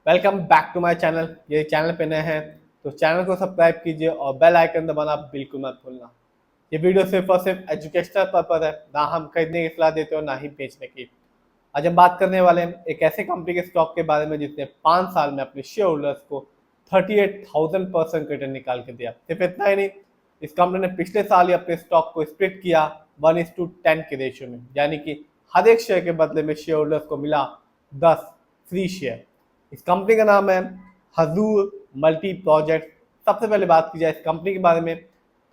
Welcome back to my channel. ये channel पे नए हैं तो चैनल को सब्सक्राइब कीजिए और बेल आइकन दबाना बिल्कुल मत भूलना। ये वीडियो सिर्फ और सिर्फ एजुकेशनल पर्पज है, ना हम खरीदने की सलाह देते हो ना ही बेचने की। आज हम बात करने वाले हैं एक ऐसे कंपनी के स्टॉक के बारे में जिसने 5 साल में अपने शेयर होल्डर्स को 38,000% रिटर्न निकाल के दिया। सिर्फ इतना ही नहीं, इस कंपनी ने पिछले साल ही अपने स्टॉक को स्प्लिट किया 1:10 के रेशियो में, यानी कि हर एक शेयर के बदले में शेयर होल्डर्स को मिला 10 फ्री शेयर। इस कंपनी का नाम है हजूर मल्टी प्रोजेक्ट। सबसे पहले बात की जाए इस कंपनी के बारे में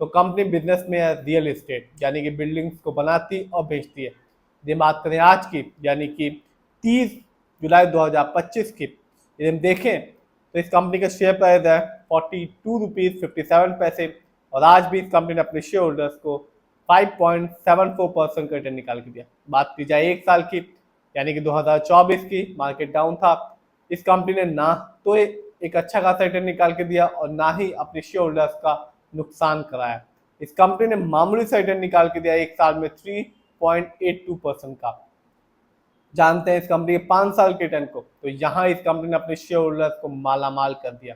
तो कंपनी बिजनेस में है रियल एस्टेट, यानी कि बिल्डिंग्स को बनाती और बेचती है। यदि बात करें आज की, यानी कि 30 जुलाई 2025 की, यदि हम देखें तो इस कंपनी का शेयर प्राइस है 42 रुपीज़ 57 पैसे और आज भी इस कंपनी ने अपने शेयर होल्डर्स को 5.74% का रिटर्न निकाल के दिया। बात की जाए एक साल की, यानी कि 2024 की, मार्केट डाउन था। इस कंपनी ने ना तो एक अच्छा खासा रिटर्न निकाल के दिया और ना ही अपने शेयर होल्डर्स का नुकसान कराया। इस कंपनी ने मामूली सा रिटर्न निकाल के दिया एक साल में 3.82% का। जानते हैं इस कंपनी के 5 साल के रिटर्न को, तो यहाँ इस कंपनी ने अपने शेयर होल्डर्स को मालामाल कर दिया।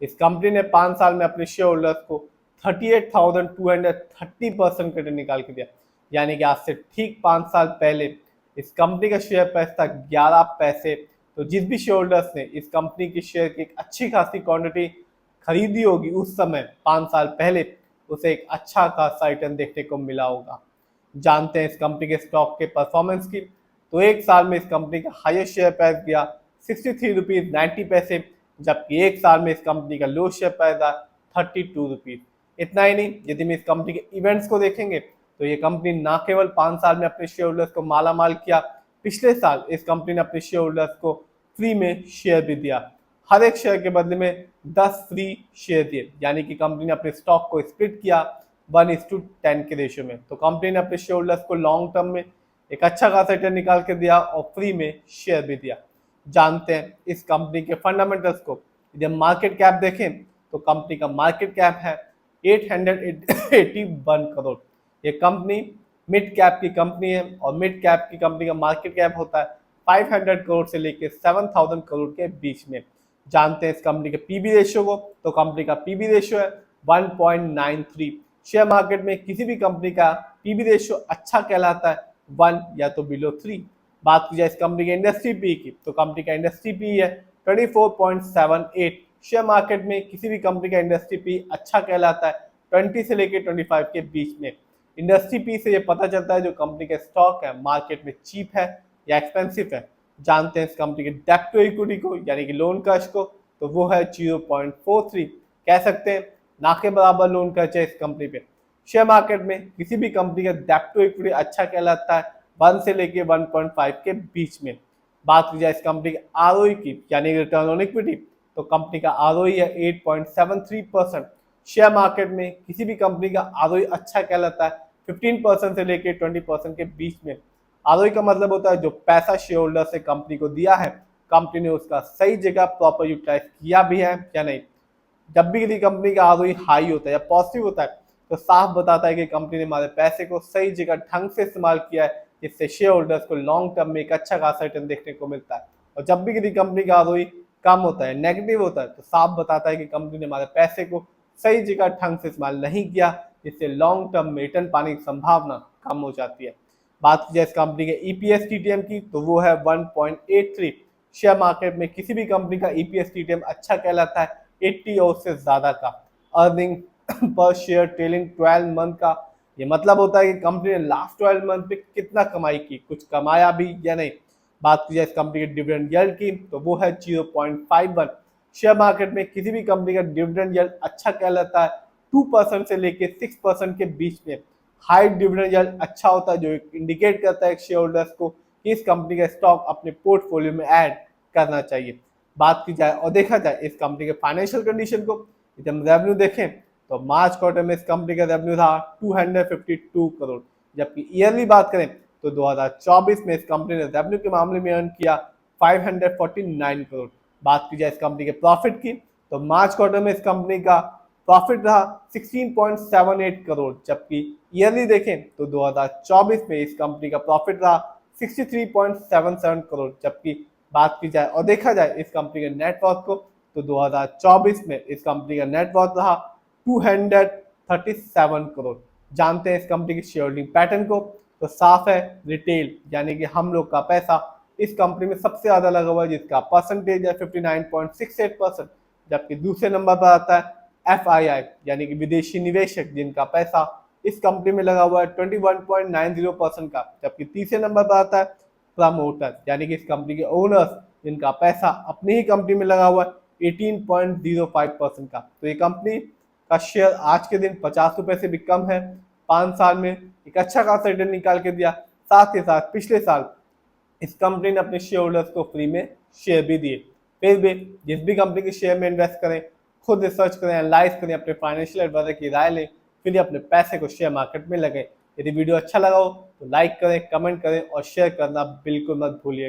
इस कंपनी ने 5 साल में अपने शेयर होल्डर्स को 38,230% का रिटर्न निकाल के दिया, यानी कि आज से ठीक 5 साल पहले इस कंपनी का शेयर प्राइस था 11 पैसे। तो जिस भी शेयर होल्डर्स ने इस कंपनी की शेयर की एक अच्छी खासी क्वांटिटी खरीदी होगी उस समय 5 साल पहले, उसे एक अच्छा खासा रिटर्न देखने को मिला होगा। जानते हैं इस कंपनी के स्टॉक के परफॉर्मेंस की, तो एक साल में इस कंपनी का हाईएस्ट शेयर प्राइस गया 63 रुपीज़ 90 पैसे, जबकि एक साल में इस कंपनी का लो शेयर प्राइस था 32 रुपीज़। इतना ही नहीं, यदि हम इस कंपनी के इवेंट्स को देखेंगे तो ये कंपनी ना केवल 5 साल में अपने शेयर होल्डर्स को माला माल किया, पिछले साल इस कंपनी ने अपने शेयर होल्डर्स को फ्री में शेयर भी दिया। हर एक शेयर के बदले में 10 फ्री शेयर दिए, यानी कि कंपनी ने अपने स्टॉक को स्प्लिट किया 1:10 के रेशियो में। तो कंपनी ने अपने शेयर होल्डर्स को लॉन्ग टर्म में एक अच्छा खासा रिटर्न निकाल के दिया और फ्री में शेयर भी दिया। जानते हैं इस कंपनी के फंडामेंटल्स को। यदि हम मार्केट कैप देखें तो कंपनी का मार्केट कैप है 881 करोड़। ये कंपनी मिड कैप की कंपनी है और मिड कैप की कंपनी का मार्केट कैप होता है 500 करोड़ से लेकर 7,000 करोड़ के बीच में। जानते हैं इस कंपनी के पीबी रेशियो को, तो कंपनी का पीबी रेशियो है 1.93। शेयर मार्केट में किसी भी कंपनी का पीबी रेशियो अच्छा कहलाता है 1 या तो बिलो 3। बात की जाए इस कंपनी के इंडस्ट्री पी की, तो कंपनी का इंडस्ट्री पी है 24.78। शेयर मार्केट में किसी भी कंपनी का इंडस्ट्री पी अच्छा कहलाता है 20 से लेकर 25 के बीच में। इंडस्ट्री पी से ये पता चलता है जो कंपनी का स्टॉक है मार्केट में चीप है या एक्सपेंसिव है। जानते हैं इस कंपनी के डेट टू इक्विटी को, यानी कि लोन कर्ज को, तो वो है 0.43। कह सकते हैं ना के बराबर लोन कर्ज है इस कंपनी पे। शेयर मार्केट में किसी भी कंपनी का डेट टू इक्विटी अच्छा कहलाता है 1 से लेके 1.5 के बीच में। बात की जाए इस कंपनी के आरओई की, यानी रिटर्न ऑन इक्विटी, तो कंपनी का आरओई है 8.73%। शेयर मार्केट में किसी भी कंपनी का आरओई अच्छा कहलाता है 15% से लेके 20% के बीच में। आरओई का मतलब होता है जो पैसा शेयर होल्डर से कंपनी को दिया है, कंपनी ने उसका सही जगह प्रॉपर यूटिलाइज किया भी है या नहीं। जब भी किसी कंपनी का आरओई हाई होता है या पॉजिटिव होता है तो साफ बताता है कि कंपनी ने हमारे पैसे को सही जगह ढंग से इस्तेमाल किया है, जिससे शेयर होल्डर्स को लॉन्ग टर्म में एक अच्छा खासा रिटर्न देखने को मिलता है। और जब भी किसी कंपनी का आरओई कम होता है, नेगेटिव होता है, तो साफ बताता है कि कंपनी ने हमारे पैसे को सही जगह ढंग से इस्तेमाल नहीं किया, जिससे लॉन्ग टर्म में रिटर्न पाने की संभावना कम हो जाती है। बात की जाए इस कंपनी के ईपीएस टीटीएम की, तो वो है 1.83। शेयर मार्केट में किसी भी कंपनी का ईपीएस टीटीएम अच्छा कहलाता है 80 और उससे ज्यादा का। Earning per share trailing 12 month का, ये मतलब होता है कि कंपनी ने लास्ट 12 मंथ में कितना कमाई की, कुछ कमाया भी या नहीं। बात की जाए इस कंपनी के डिविडेंड यील्ड की, तो वो है 0.51। शेयर मार्केट में किसी भी कंपनी का डिविडेंड यील्ड अच्छा कहलाता है 2% से लेकर 6% के बीच में। हाई डिविडेंड यील्ड अच्छा होता है जो इंडिकेट करता है शेयर होल्डर्स को कि इस कंपनी का स्टॉक अपने पोर्टफोलियो में ऐड करना चाहिए। बात की जाए और देखा जाए इस कंपनी के फाइनेंशियल कंडीशन को, जब हम रेवेन्यू देखें तो मार्च क्वार्टर में इस कंपनी का रेवेन्यू था 252 करोड़, जबकि ईयरली बात करें तो 2024 में इस कंपनी ने रेवेन्यू के मामले में अर्न किया 549 करोड़। बात की जाए इस कंपनी के प्रॉफिट की, तो मार्च क्वार्टर में इस कंपनी का प्रॉफिट रहा 16.78 करोड़, जबकि ईयरली देखें तो 2024 में इस कंपनी का प्रॉफिट रहा 63.77 करोड़, जबकि बात की जाए और देखा जाए इस कंपनी के नेटवर्थ को, तो 2024 में इस कंपनी का नेटवर्थ रहा 237 करोड़। जानते हैं इस कंपनी की शेयर होल्डिंग पैटर्न को, तो साफ है रिटेल यानी कि हम लोग का पैसा इस कंपनी में सबसे ज्यादा लगा हुआ है, जिसका परसेंटेज है 59.68%। जबकि दूसरे नंबर पर आता है FII यानी कि विदेशी निवेशक, जिनका पैसा इस कंपनी में लगा हुआ है 21.90% का। जबकि तीसरे नंबर पर आता है प्रमोटर यानी कि इस कंपनी के ओनर्स, जिनका पैसा अपनी ही कंपनी में लगा हुआ है 18.05% का। तो ये कंपनी का शेयर आज के दिन 50 रुपए से भी कम है। 5 साल में एक अच्छा खासा रिटर्न निकाल के दिया। साथ ही साथ पिछले साल इस कंपनी ने अपने शेयर होल्डर्स को फ्री में शेयर भी दिए। फिर भी जिस भी कंपनी के शेयर में इन्वेस्ट करें, खुद रिसर्च करें, एनालाइज करें, अपने फाइनेंशियल एडवाइजर की राय लें, फिर अपने पैसे को शेयर मार्केट में लगाएं। यदि वीडियो अच्छा लगा हो तो लाइक करें, कमेंट करें और शेयर करना बिल्कुल मत भूलिएगा।